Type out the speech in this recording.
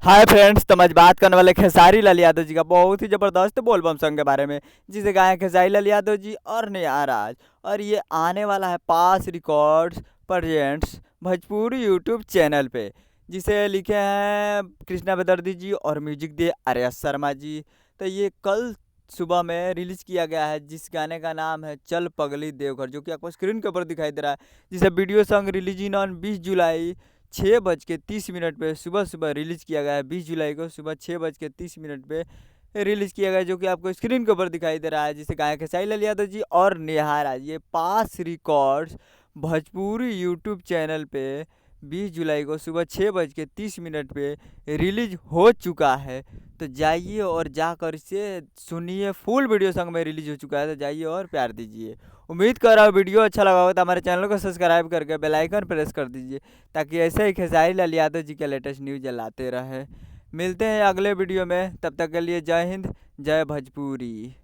Hi friends, तो आज बात करने वाले खेसारी लाल यादव जी का बहुत ही ज़बरदस्त बोलबम सॉन्ग के बारे में, जिसे गाए हैं खेसारी लाल यादव जी और नेहा राज। और ये आने वाला है पास records presents Bhojpuri YouTube channel पे, जिसे लिखे हैं कृष्णा बेदर्दी जी और म्यूजिक दिए आर्यस शर्मा जी। तो ये कल सुबह में रिलीज किया गया है, जिस गाने का नाम है चल पगली देवघर, जो कि आपको स्क्रीन के ऊपर दिखाई दे रहा है। जिसे वीडियो सॉन्ग रिलीजिंग ऑन 20 जुलाई 6:30 पे सुबह सुबह रिलीज़ किया गया है। 20 जुलाई को सुबह 6:30 पे रिलीज़ किया गया है, जो कि आपको स्क्रीन के ऊपर दिखाई दे रहा है। जिसे गायक है साई लाल यादव जी और नेहा राज। ये पास रिकॉर्ड्स भोजपुरी यूट्यूब चैनल पे 20 जुलाई को सुबह 6:30 पे रिलीज हो चुका है। तो जाइए और जाकर इसे सुनिए। फुल वीडियो सॉन्ग में रिलीज हो चुका है, तो जाइए और प्यार दीजिए। उम्मीद कर रहा हूँ वीडियो अच्छा लगा होगा, तो हमारे चैनल को सब्सक्राइब करके बेल आइकन प्रेस कर दीजिए, ताकि ऐसे ही खेसारी लाल यादव जी के लेटेस्ट न्यूज़ लाते रहे। मिलते हैं अगले वीडियो में, तब तक के लिए जय हिंद, जय भोजपुरी।